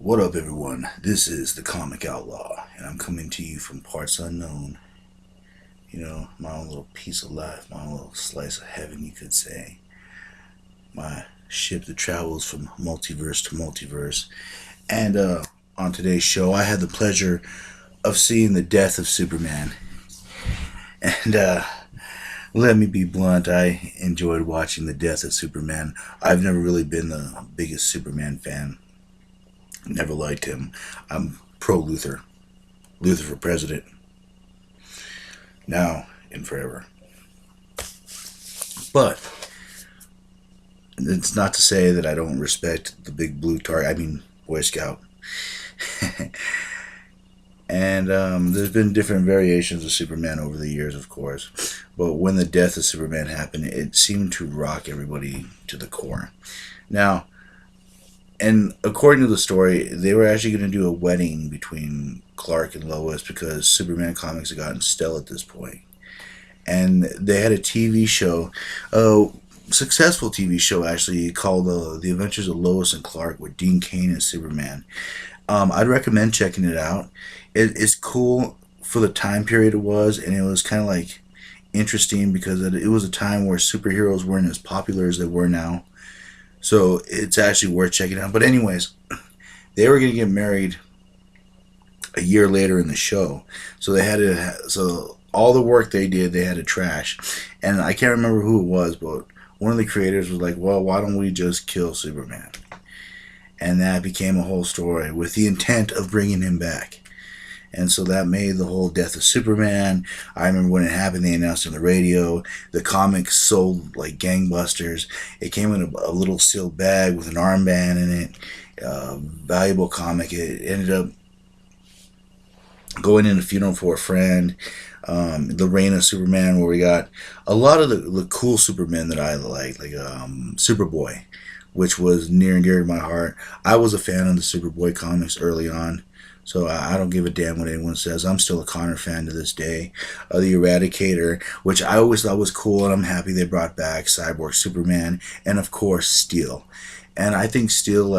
What up, everyone? This is the Comic Outlaw, and I'm coming to you from parts unknown. My own little piece of life, my own little slice of heaven, you could say. My ship that travels from multiverse to multiverse. And on today's show, I had the pleasure of seeing the death of Superman. And let me be blunt, I enjoyed watching the death of Superman. I've never really been the biggest Superman fan. Never liked him. I'm pro Luther. Luther for president. Now and forever. But it's not to say that I don't respect the big blue target. I mean, Boy Scout. And there's been different variations of Superman over the years, of course. But when the death of Superman happened, it seemed to rock everybody to the core. Now, and according to the story, they were actually going to do a wedding between Clark and Lois because Superman comics had gotten stale at this point. And they had a TV show, a successful TV show actually, called The Adventures of Lois and Clark with Dean Cain as Superman. I'd recommend checking it out. It's cool for the time period it was, and it was kind of like interesting because it was a time where superheroes weren't as popular as they were now. So it's actually worth checking out. But anyways, they were going to get married a year later in the show. So they had to, so all the work they did, they had to trash. And I can't remember who it was, but one of the creators was like, well, why don't we just kill Superman? And that became a whole story with the intent of bringing him back. And so that made the whole death of Superman. I remember when it happened, they announced on the radio. The comics sold like gangbusters. It came in a little sealed bag with an armband in it. Valuable comic. It ended up going in a funeral for a friend. The Reign of Superman, where we got a lot of the cool Supermen that I like Superboy, which was near and dear to my heart. I was a fan of the Superboy comics early on. So I don't give a damn what anyone says. I'm still a Connor fan to this day. The Eradicator, which I always thought was cool, and I'm happy they brought back Cyborg Superman, and of course Steel. And I think Steel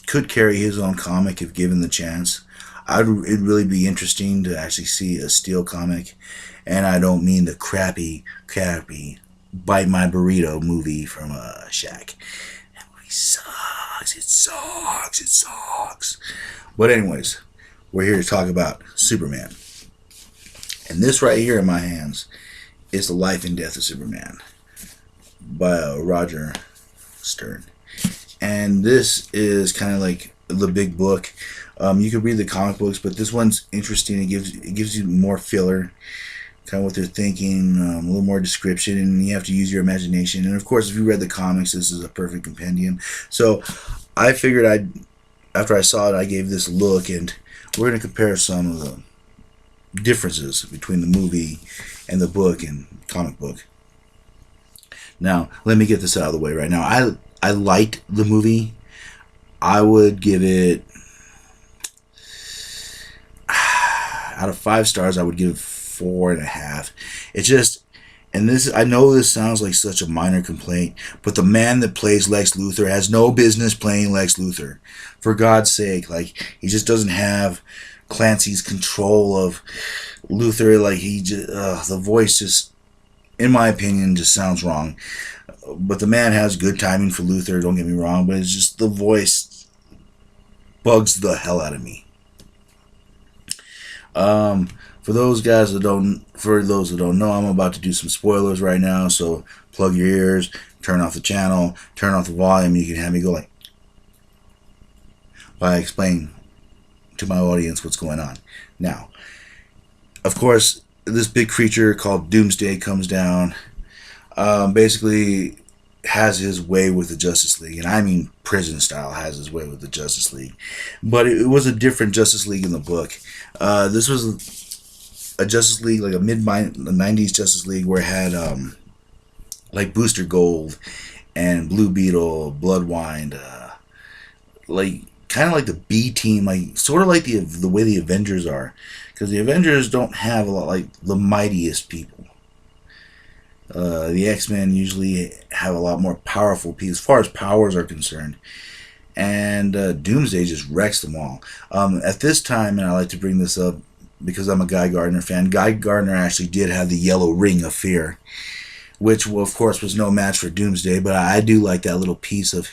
could carry his own comic if given the chance. It'd really be interesting to actually see a Steel comic, and I don't mean the crappy Bite My Burrito movie from Shaq. That movie sucks. It sucks. But anyways, we're here to talk about Superman. And this right here in my hands is The Life and Death of Superman by Roger Stern. And this is kind of like the big book. You can read the comic books, but this one's interesting. It gives you more filler, kind of what they're thinking, a little more description, and you have to use your imagination. And of course, if you read the comics, this is a perfect compendium. So I figured after I saw it, I gave this a look, and we're going to compare some of the differences between the movie and the book and comic book. Now, let me get this out of the way right now. I liked the movie. I would give it, out of 5 stars, I would give it 4.5. It's just, and this, I know this sounds like such a minor complaint, but the man that plays Lex Luthor has no business playing Lex Luthor. For God's sake, he just doesn't have Clancy's control of Luthor. The voice just, in my opinion, just sounds wrong. But the man has good timing for Luthor, don't get me wrong, but it's just the voice bugs the hell out of me. For those that don't know, I'm about to do some spoilers right now, so plug your ears, turn off the channel, turn off the volume. You can have me go while I explain to my audience what's going on. Now, of course, this big creature called Doomsday comes down, basically has his way with the Justice League, and I mean prison style has his way with the Justice League. But it was a different Justice League in the book. This was a Justice League, like a mid-90s Justice League, where it had Booster Gold and Blue Beetle, Bloodwind, kind of like the B team, sort of like the way the Avengers are, because the Avengers don't have a lot like the mightiest people. The X-Men usually have a lot more powerful people as far as powers are concerned. and Doomsday just wrecks them all. At this time, and I like to bring this up because I'm a Guy Gardner fan. Guy Gardner actually did have the yellow ring of fear, which, well, of course, was no match for Doomsday, but I do like that little piece of,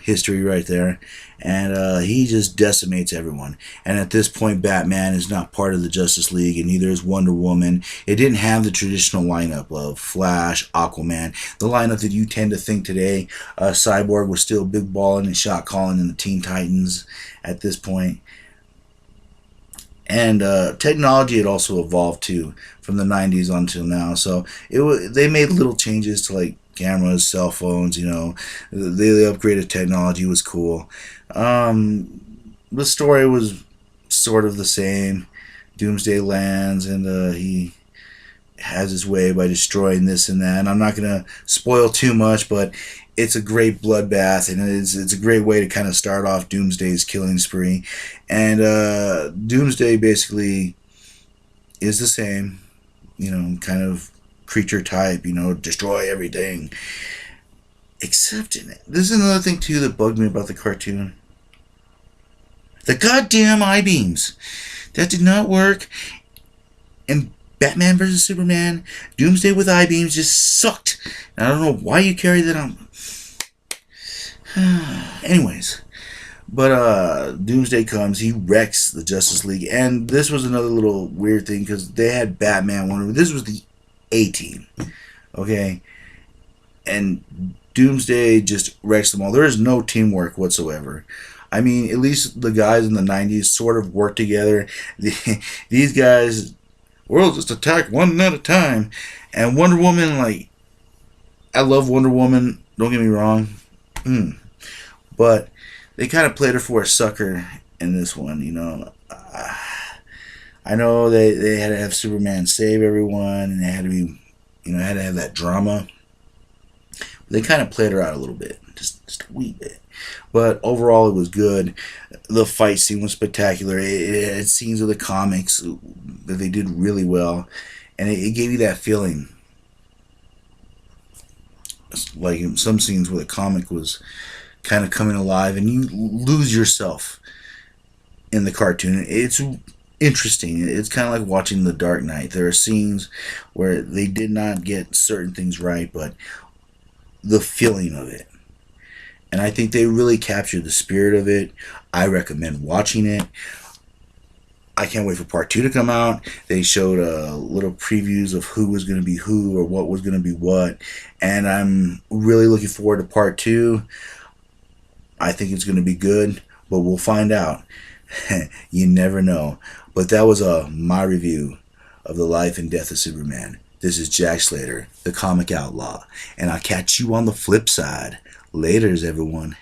history right there. And he just decimates everyone. And at this point, Batman is not part of the Justice League, and neither is Wonder Woman. It didn't have the traditional lineup of Flash, Aquaman, the lineup that you tend to think today. Cyborg was still big balling and shot calling in the Teen Titans at this point. And technology had also evolved too from the 90s until now. So they made little changes to like cameras, cell phones. The upgraded technology was cool. The story was sort of the same. Doomsday lands, and he has his way by destroying this and that. And I'm not gonna spoil too much, but it's a great bloodbath, and it's a great way to kind of start off Doomsday's killing spree. And Doomsday basically is the same, kind of creature type, destroy everything. Except, this is another thing too that bugged me about the cartoon. The goddamn I-beams. That did not work. And Batman vs. Superman, Doomsday with I-beams just sucked. And I don't know why you carry that on. Anyways, but Doomsday comes, he wrecks the Justice League, and this was another little weird thing because they had Batman, Wonder Woman. This was the A-Team, okay, and Doomsday just wrecks them all. There is no teamwork whatsoever. I mean, at least the guys in the 90s sort of worked together. These guys, we'll just attack one at a time. And Wonder Woman, like, I love Wonder Woman, don't get me wrong. But they kind of played her for a sucker in this one, I know they had to have Superman save everyone, and they had to be, had to have that drama. But they kind of played her out a little bit, just a wee bit. But overall, it was good. The fight scene was spectacular. It had scenes of the comics that they did really well, and it gave you that feeling. Like in some scenes where the comic was kind of coming alive, and you lose yourself in the cartoon. It's interesting. It's kind of like watching The Dark Knight. There are scenes where they did not get certain things right, but the feeling of it. And I think they really captured the spirit of it. I recommend watching it. I can't wait for part 2 to come out. They showed little previews of who was going to be who or what was going to be what. And I'm really looking forward to part 2. I think it's going to be good, but we'll find out. You never know. But that was my review of the life and death of Superman. This is Jack Slater, the comic outlaw. And I'll catch you on the flip side. Laters, everyone.